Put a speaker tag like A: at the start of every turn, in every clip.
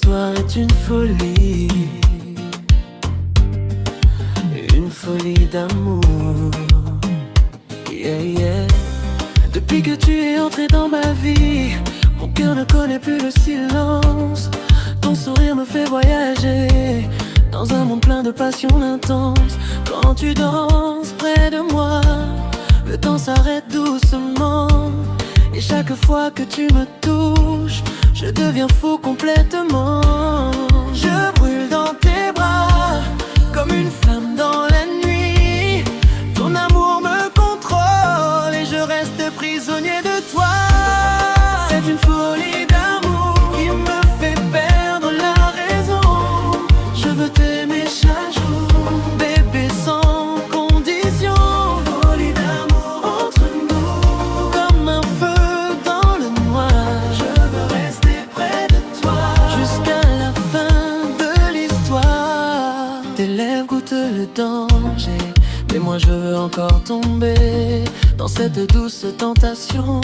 A: histoire est une folie d'amour. Yeah, yeah. Depuis que tu es entré dans ma vie, mon cœur ne connaît plus le silence. Ton sourire me fait voyager dans un monde plein de passion intense. Quand tu danses près de moi, le temps s'arrête doucement. Et chaque fois que tu me touches, je deviens fou complètement. Je brûle dans tes bras comme une flamme dans la nuit. Ton amour me contrôle et je reste prisonnier de toi. C'est une folie d'amour qui me fait perdre la raison. Je veux t'aimer chaque jour, bébé, sans condition. Folie d'amour entre nous, comme un feu dans le noir. Je veux rester près de toi jusqu'à la fin de l'histoire. Tes lèvres goûtent le danger, mais moi je veux encore tomber dans cette douce tentation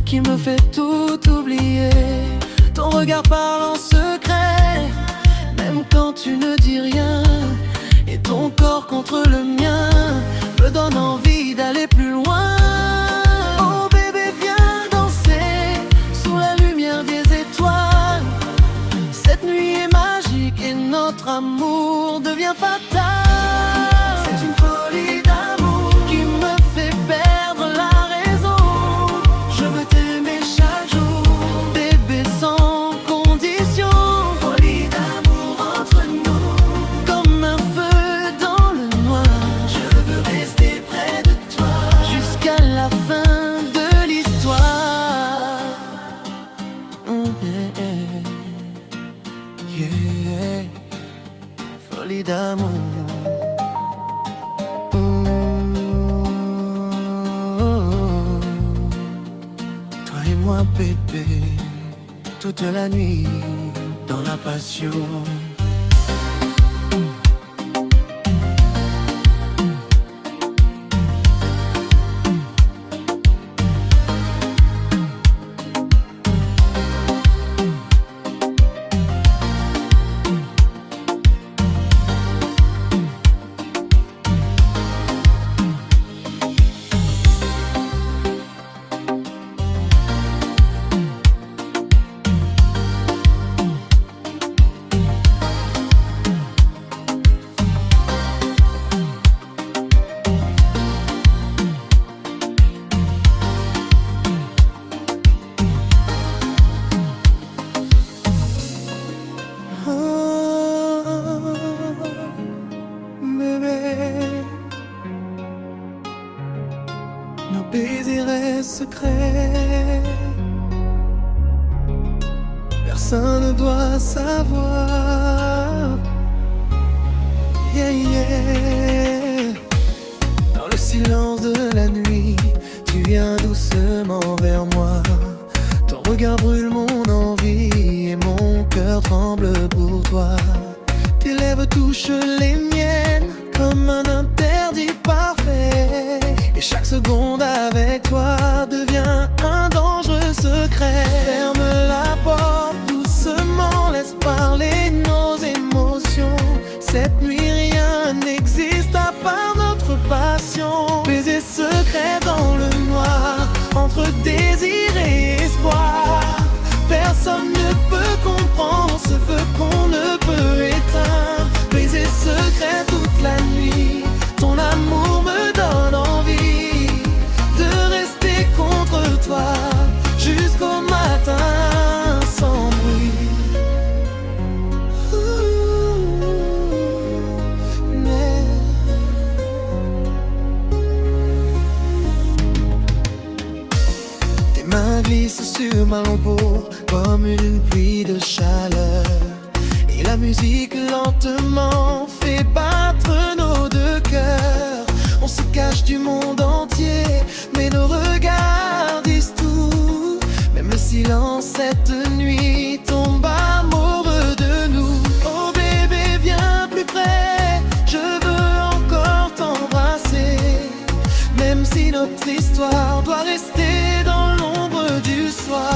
A: qui me fait tout oublier. Ton regard parle en secret, même quand tu ne dis rien. Et ton corps contre le mien me donne envie d'aller plus loin. Oh bébé, viens danser sous la lumière des étoiles. Cette nuit est magique et notre amour devient fatal. C'est une folie d'amour qui me fait perdre la raison. Je veux t'aimer chaque jour, bébé, sans condition. Folie d'amour entre nous, comme un feu dans le noir. Je veux rester près de toi jusqu'à la fin de l'histoire. Yeah. Folie d'amour. Toi et moi, bébé, toute la nuit dans la passion. Nos baisers restent secrets, personne ne doit savoir. Yeah, yeah. Dans le silence de la nuit, tu viens doucement vers moi. Ton regard brûle mon envie et mon cœur tremble pour toi. Tes lèvres touchent les miennes comme un interdit parfait. Et chaque seconde avec toi devient un dangereux secret. Ferme la porte doucement, laisse parler nos émotions. Cette nuit rien n'existe à part notre passion. Baiser secret dans le noir, entre désir et espoir. Personne ne peut comprendre ce feu qu'on ne peut éteindre. Baiser secret toute la nuit, ton amour me donne envie de rester contre toi jusqu'au matin sans bruit. Tes mains glissent sur ma peau comme une pluie de chaleur. Et la musique lentement fait battre nos deux cœurs. On se cache du monde entier, mais nos regards disent tout. Même le silence cette nuit tombe amoureux de nous. Oh bébé, viens plus près, je veux encore t'embrasser. Même si notre histoire doit rester dans l'ombre du soir.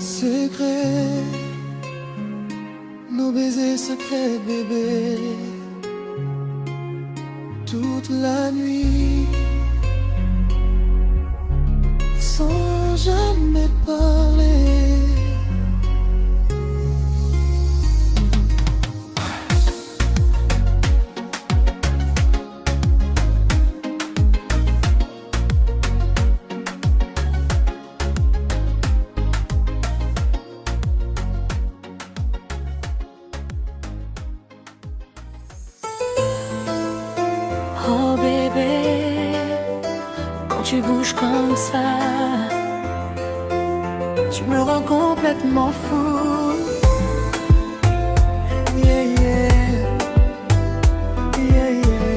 A: secrets, nos baisers secrets, bébé, toute la nuit, sans jamais parler.
B: Oh bébé, quand tu bouges comme ça, tu me rends complètement fou.
A: Yeah, yeah. Yeah, yeah.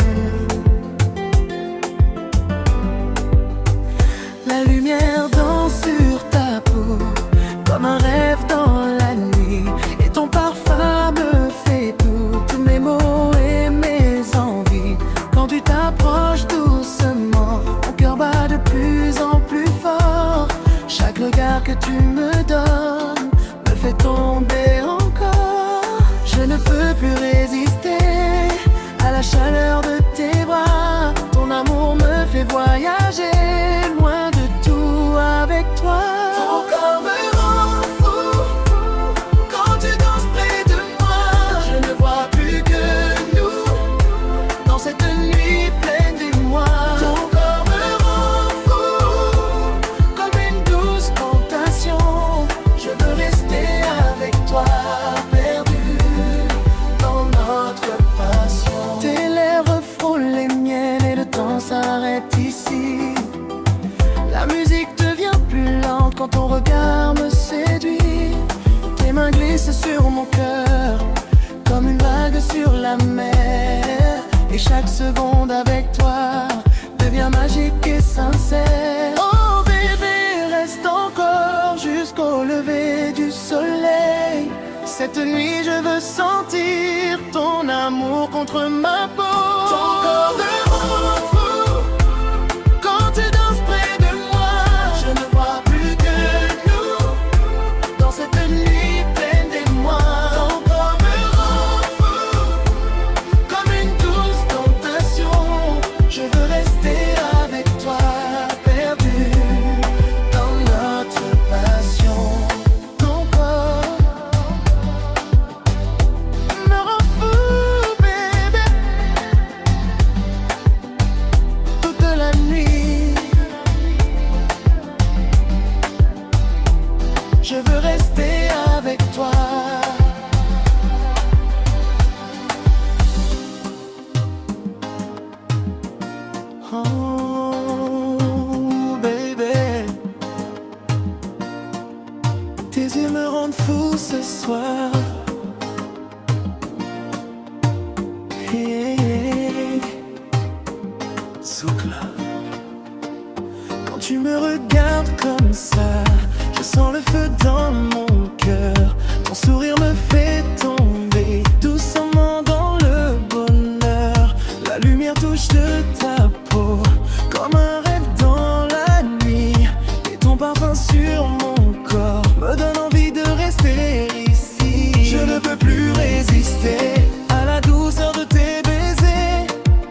B: La lumière danse sur ta peau, comme un rêve dans la nuit. Et ton parfum me fait tout, tous mes mots et mes envies. Quand tu t'approches doucement, mon cœur bat de plus en plus fort. Chaque regard que tu me donnes me fait tomber encore. Je ne peux plus résister à la chaleur de tes bras. Ton amour me fait voyager loin de tout avec toi.
A: Ton corps me rend fou quand tu danses près de moi.
B: Je ne vois plus que nous dans cette nuit pleine d'émoi.
A: Ton corps me rend fou
B: Comme une douce tentation, je veux rester avec toi, perdu dans notre passion. Tes lèvres frôlent les miennes et le temps s'arrête ici. La musique devient plus lente quand ton regard me séduit. Tes mains glissent sur mon cœur comme une vague sur la mer. Et chaque seconde avec toi devient magique et sincère. Oh bébé, reste encore jusqu'au lever du soleil. Cette nuit je veux sentir ton amour contre ma peau.
A: Ton corps me rend fou
B: Quand tu danses près de moi, je ne vois plus que nous dans cette nuit pleine d'émoi.
A: Ton corps me rend fou
B: Comme une douce tentation, je veux rester avec toi, perdu dans notre passion. Ton corps me rend fou, bébé, toute la nuit. Je veux rester avec toi. Oh, baby, tes yeux me rendent fou ce soir. Hey, hey.
A: Soukla.
B: Quand tu me regardes comme ça, je sens le feu dans mon cœur. Ton sourire me fait tomber doucement dans le bonheur. La lumière touche de ta peau comme un rêve dans la nuit. Et ton parfum sur mon corps me donne envie de rester ici.
A: Je ne peux plus résister
B: à la douceur de tes baisers.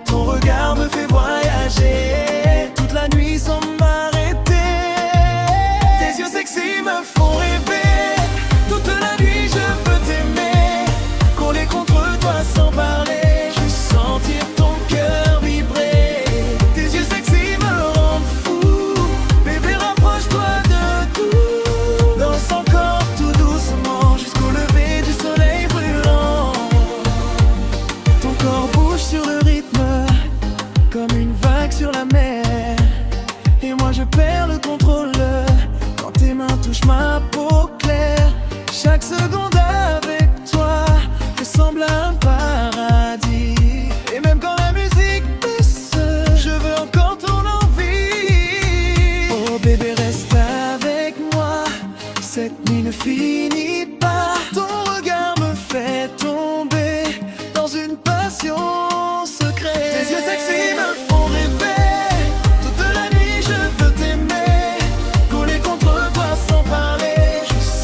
B: Ton regard me fait voyager toute la nuit sans m'arrêter. Tes yeux sexy me font rêver. Toute la nuit je veux t'aimer, coller contre toi sans parler, juste sentir ton cœur vibrer. Tes yeux sexy me rendent fou, bébé rapproche-toi de tout. Danse encore tout doucement jusqu'au lever du soleil brûlant. Ton corps bouge sur le rythme comme une vague sur la mer. Et moi je perds le contrôle quand tes mains touchent ma peau claire. Chaque seconde avec toi ressemble à un paradis. Et même quand la musique baisse, je veux encore ton envie. Oh bébé, reste avec moi, cette nuit ne finit pas. Ton regard me fait tomber dans une passion secrète. Tes yeux sexy me font rêver. Toute la nuit je veux t'aimer, coller contre toi sans parler, juste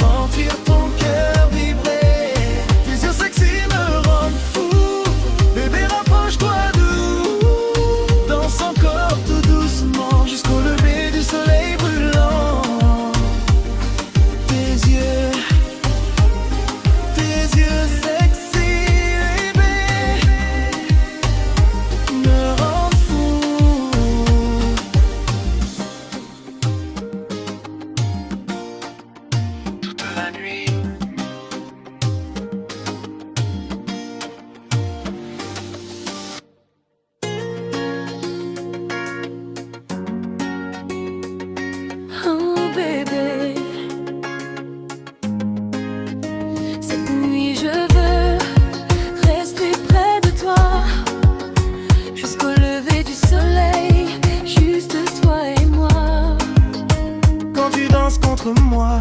A: la nuit. Oh bébé, cette nuit je veux rester près de toi jusqu'au lever du soleil, juste toi et moi.
B: Quand tu danses contre moi,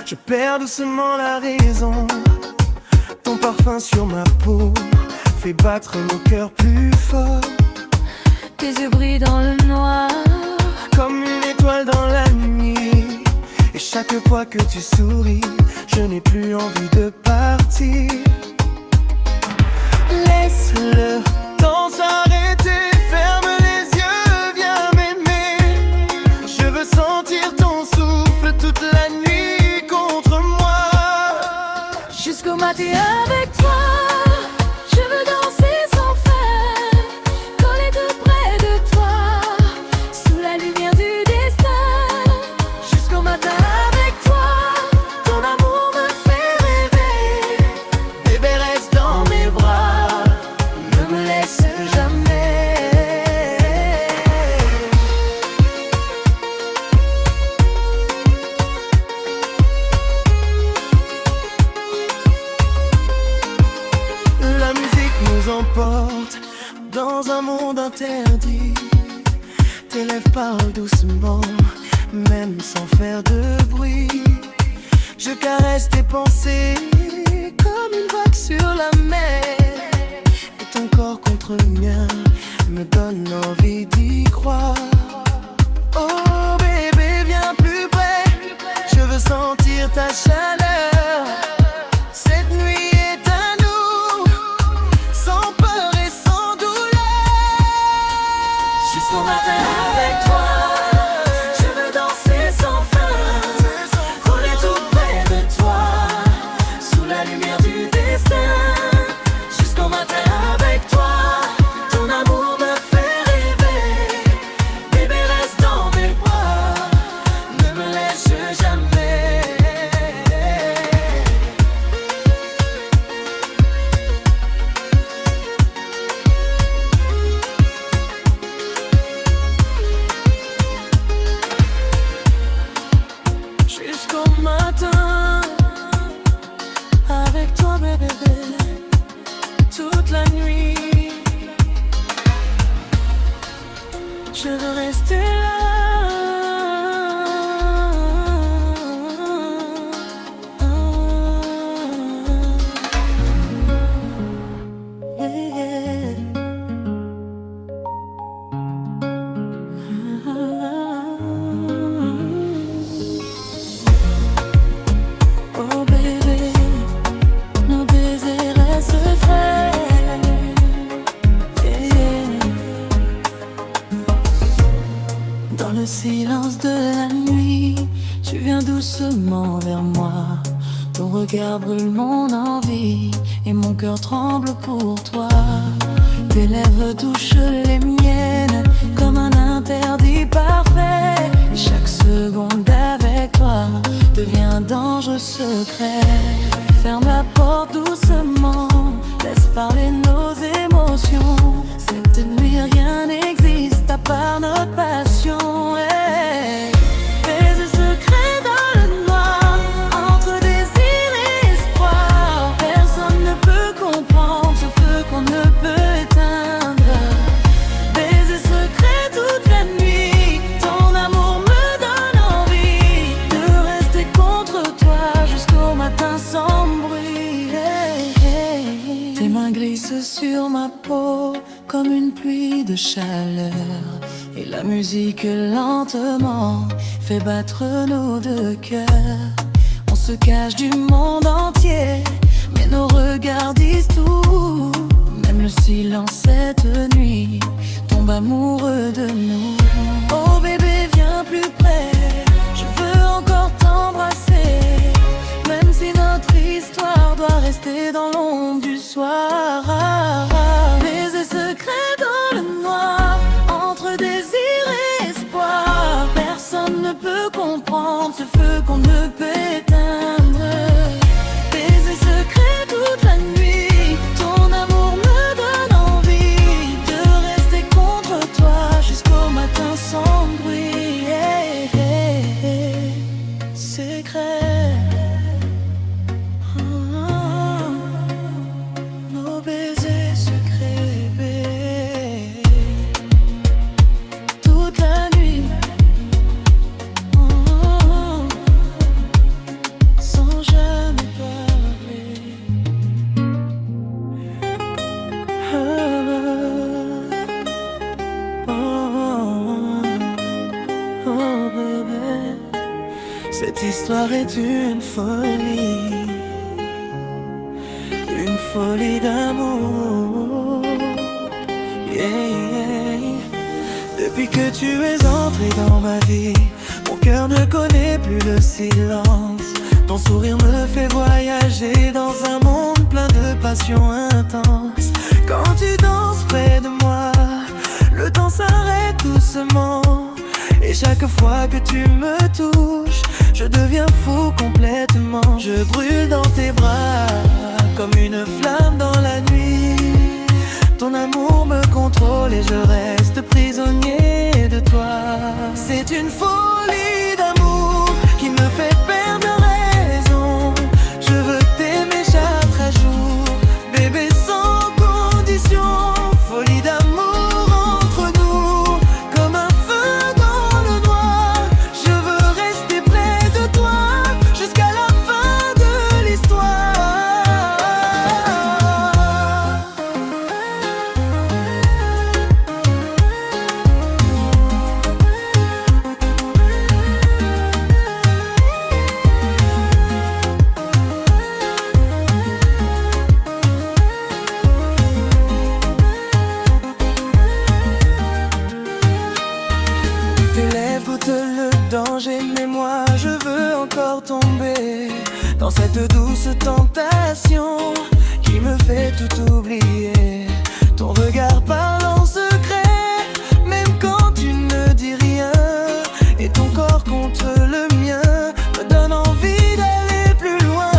B: je perds doucement la raison. Ton parfum sur ma peau fait battre mon cœur plus fort.
A: Tes yeux brillent dans le noir,
B: comme une étoile dans la nuit. Et chaque fois que tu souris, je n'ai plus envie de partir. Laisse le temps s'arrêter, ferme les yeux, viens m'aimer. Je veux sentir ton souffle toute la nuit contre moi.
A: jusqu'au matin avec toi. Je veux danser sans fin, coller tout près de toi, sous la lumière du destin. Jusqu'au matin avec toi, ton amour me fait rêver.
B: Bébé, reste dans mes bras, ne me laisse jamais. La musique nous emporte dans un monde interdit. Tes lèvres parlent doucement, même sans faire de bruit. Je caresse tes pensées comme une vague sur la mer. Et ton corps contre le mien me donne envie d'y croire. Oh bébé, viens plus près, je veux sentir ta chaleur. Cette nuit est à nous, sans peur et sans douleur.
A: Jusqu'au matin avec toi, je veux danser sans fin, coller tout près de toi, sous la lumière du destin. Jusqu'au matin avec toi, ton amour me fait rêver. Bébé, reste dans mes bras, ne me laisse jamais. Jusqu'au matin avec toi bébé, toute la nuit. Je veux rester là. Oh bébé, nos baisers restent frais. Dans le silence de la nuit, tu viens doucement vers moi. Ton regard brûle mon envie et mon cœur tremble pour toi. Tes lèvres touchent les miennes comme un interdit parfait. Et chaque seconde avec toi devient un danger secret. Ferme la porte doucement, laisse parler nos émotions. Cette nuit rien n'existe à part notre passion. Hey. Baiser secret dans le noir, entre désir et espoir. Personne ne peut comprendre ce feu qu'on ne peut éteindre. Baiser secret toute la nuit, ton amour me donne envie de rester contre toi jusqu'au matin sans bruit. Hey, hey. Tes mains glissent sur ma peau comme une pluie de chaleur. Et la musique lentement fait battre nos deux cœurs. On se cache du monde entier, mais nos regards disent tout. Même le silence cette nuit tombe amoureux de nous. Oh bébé, viens plus près, je veux encore t'embrasser. Même si notre histoire doit rester dans l'ombre du soir. Baiser secret dans le noir, entre désir et espoir. Personne ne peut comprendre ce feu qu'on ne peut éteindre. soir est une folie d'amour. Yeah, yeah. Depuis que tu es entré dans ma vie, mon cœur ne connaît plus le silence. Ton sourire me fait voyager dans un monde plein de passion intense. Quand tu danses près de moi, le temps s'arrête doucement. Et chaque fois que tu me touches, je deviens fou complètement. Je brûle dans tes bras comme une flamme dans la nuit. Ton amour me contrôle et je reste prisonnier de toi. C'est une folie d'amour qui me fait perdre raison. Je veux t'aimer chaque jour, bébé, sans condition. Folie d'amour entre nous, comme un feu dans le noir. Je veux rester près de toi jusqu'à la fin de l'histoire. Tes lèvres goûtent le danger, mais moi je veux encore tomber dans cette douce tentation qui me fait tout oublier. Ton regard parle en secret, même quand tu ne dis rien. Et ton corps contre le mien me donne envie d'aller plus loin.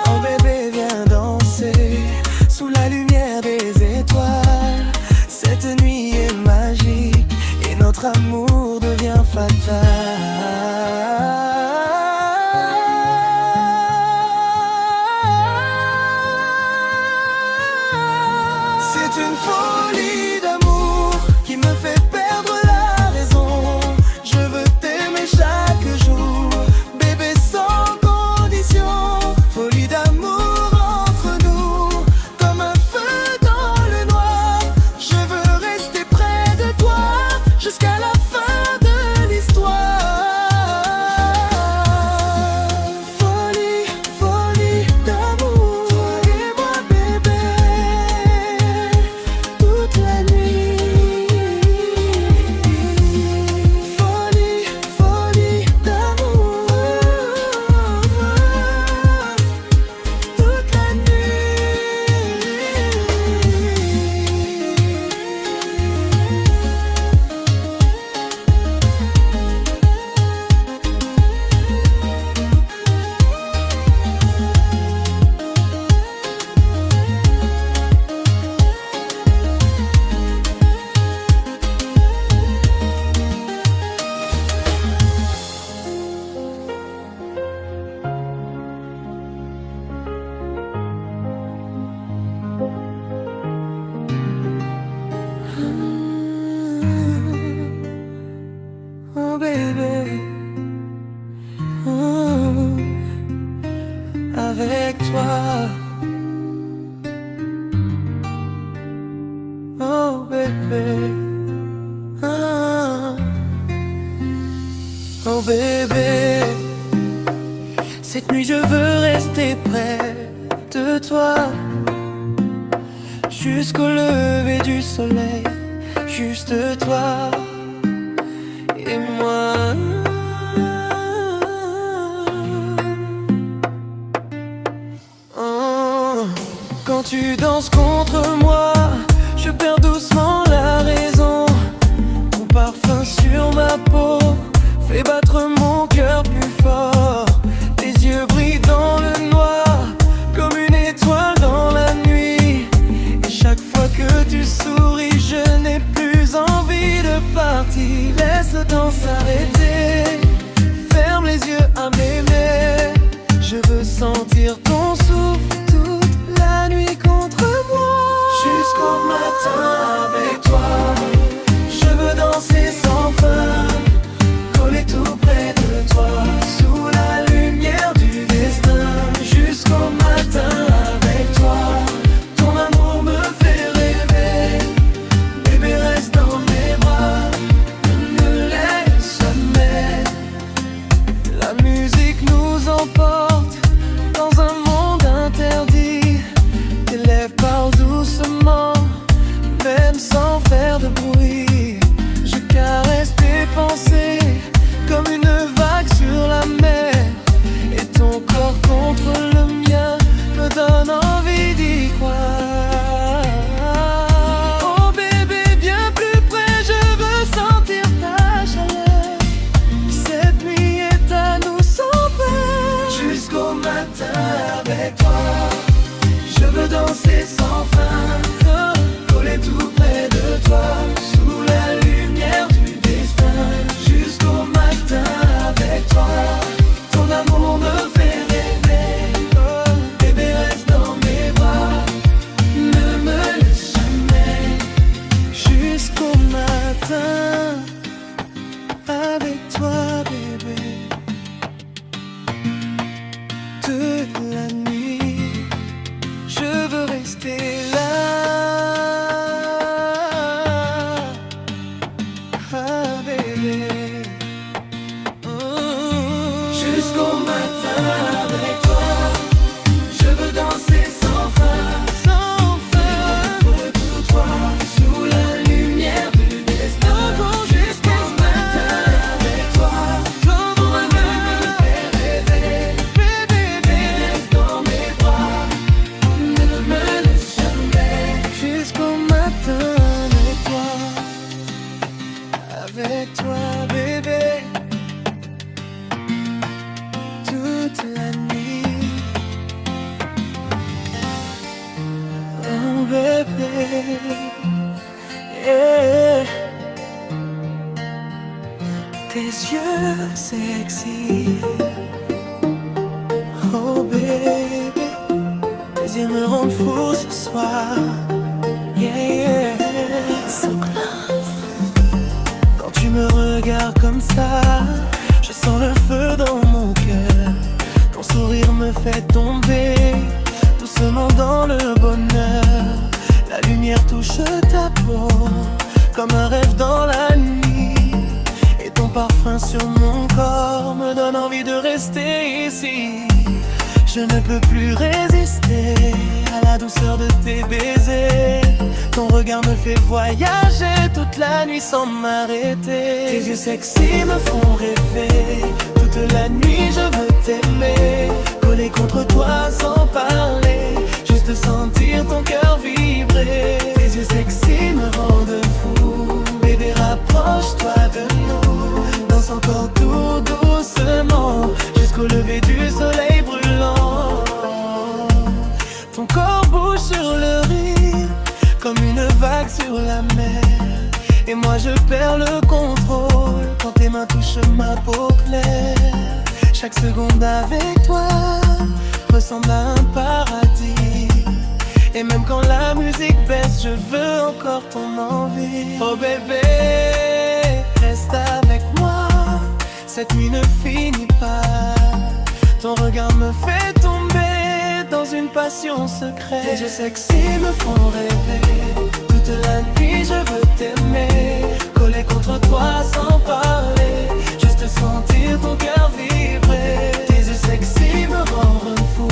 A: Oh bébé, viens danser sous la lumière des étoiles. Cette nuit est magique et notre amour devient fatal. C'est une folie d'amour qui me fait perdre la raison. Je veux t'aimer chaque jour, bébé, sans condition. Folie d'amour entre nous, comme un feu dans le noir. Je veux rester près de toi jusqu'à la fin de l'histoire. Folie, folie d'amour, toi et moi, bébé, toute la nuit. Folie, folie d'amour, toute la nuit. Oh bébé, oh, avec toi. Oh bébé, ah. Oh bébé, cette nuit je veux rester près de toi jusqu'au lever du soleil, juste toi et moi. Oh. Quand tu danses contre moi, je perds doucement la raison. Ton parfum sur ma peau fait battre mon cœur plus fort. Tes yeux brillent dans le noir comme une étoile dans la nuit. Et chaque fois que tu souris, je n'ai plus envie de partir. Laisse le temps s'arrêter, ferme les yeux à m'aimer. Je veux sentir ton souffle toute la nuit contre moi. nous emporte dans un monde interdit. Tes lèvres parlent doucement, même sans faire de bruit. Je caresse tes pensées comme une vague sur la mer. Et ton corps contre le mien me donne envie d'y croire. Oh bébé, viens plus près, je veux sentir ta chaleur. Cette nuit est à nous sans peur. Jusqu'au matin avec toi, je veux danser sans fin, coller tout près de toi, sous la lumière du destin. Jusqu'au matin avec toi, ton amour me fait rêver. Bébé, reste dans mes bras, ne me laisse jamais. Jusqu'au matin avec toi, bébé. Toute la nuit, je veux rester là. Ah, bébé. Jusqu'au matin avec toi, je veux danser sans fin, sans fin, pour toi, sous la lumière du destin. Jusqu'au matin avec toi, ton amour me fait rêver. Bébé, reste dans mes bras, ne me laisse jamais. Jusqu'au matin avec toi, bébé. Toute la nuit, oh bébé, yeah. Tes yeux sexy, oh bébé, tes yeux me rendent fou ce soir, yeah, so close. Quand tu me regardes comme ça, je sens le feu dans mon cœur. Ton sourire me fait tomber doucement dans le bonheur. La lumière touche ta peau comme un rêve dans la nuit. Et ton parfum sur mon corps me donne envie de rester ici. Je ne peux plus résister à la douceur de tes baisers. Ton regard me fait voyager toute la nuit sans m'arrêter. Tes yeux sexy me font rêver. Toute la nuit je veux t'aimer, coller contre toi sans parler, juste sentir ton cœur vibrer. Tes yeux sexy me rendent fou. Bébé, rapproche-toi de nous, danse encore tout doucement jusqu'au lever du soleil brûlant. Ton corps bouge sur le rire comme une vague sur la mer. Et moi je perds le contrôle quand tes mains touchent ma peau claire. Chaque seconde avec toi ressemble à un paradis. Et même quand la musique baisse, je veux encore ton envie. Oh bébé, reste avec moi, cette nuit ne finit pas. Ton regard me fait tomber dans une passion secrète. Tes yeux sexy me font rêver. Toute la nuit je veux t'aimer, coller contre toi sans parler, juste sentir ton cœur vibrer. Tes yeux sexy me rendent fou.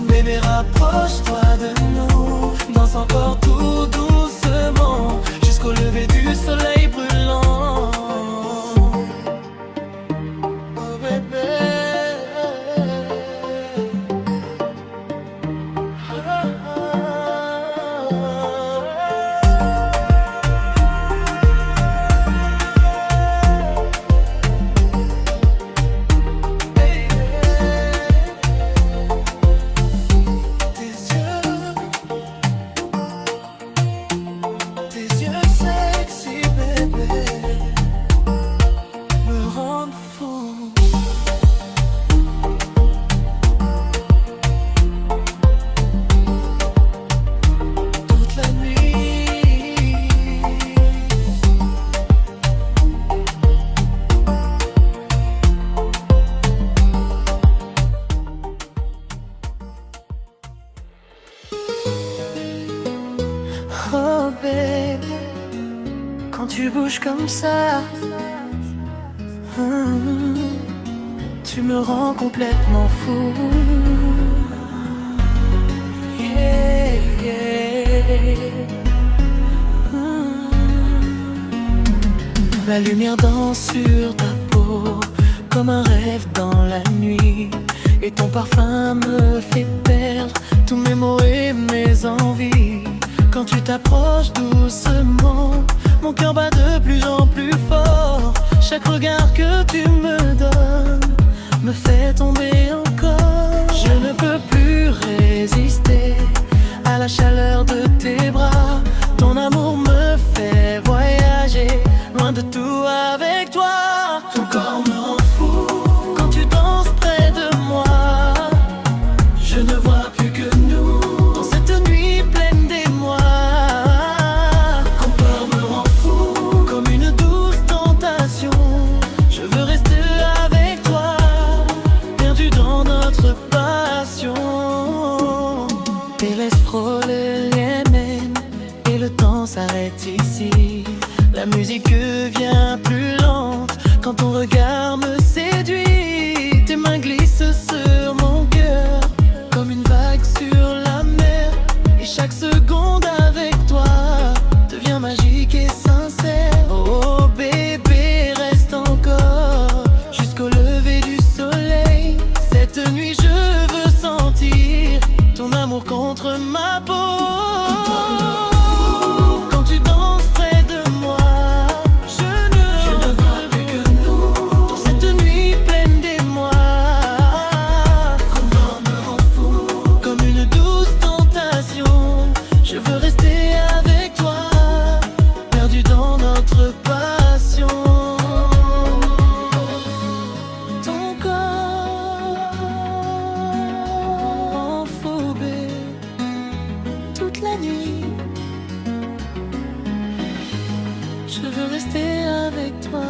A: Bébé, rapproche-toi de nous, danse encore tout doucement jusqu'au lever du soleil brûlant. Oh bébé, oh baby, quand tu bouges comme ça, tu Tu me rends complètement fou. Yeah, yeah. La lumière danse sur ta peau comme un rêve dans la nuit. Et ton parfum me fait perdre tous mes mots et mes envies. Quand tu t'approches doucement, mon cœur bat de plus en plus fort. Chaque regard que tu me donnes me fait tomber encore. Je ne peux plus résister à la chaleur de tes bras. Ton amour me fait voyager loin de tout avec toi. Ton corps me rend fou quand tu danses près de moi. Je ne vois plus que nous dans cette nuit pleine d'émoi. Ton corps me rend fou comme une douce tentation. Je veux rester avec toi, perdu dans notre passion. Et laisse frôler les mêmes et le temps s'arrête ici. La musique devient plus lente quand ton regard me séduit. Tes mains glissent sur mon cœur comme une vague sur la mer. Et chaque seconde avec toi devient magique et sincère. Oh bébé, reste encore jusqu'au lever du soleil. Cette nuit je veux sentir ton amour contre ma peau. Je veux rester avec toi.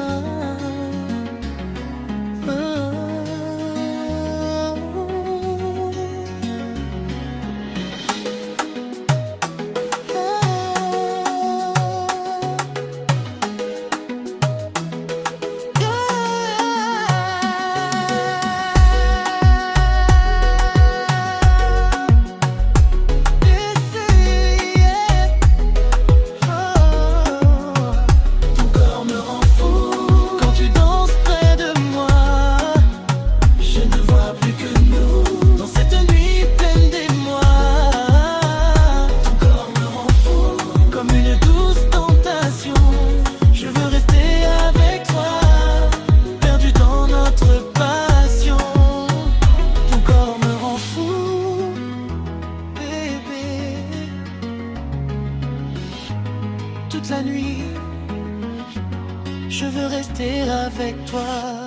A: Toute la nuit, je veux rester avec toi.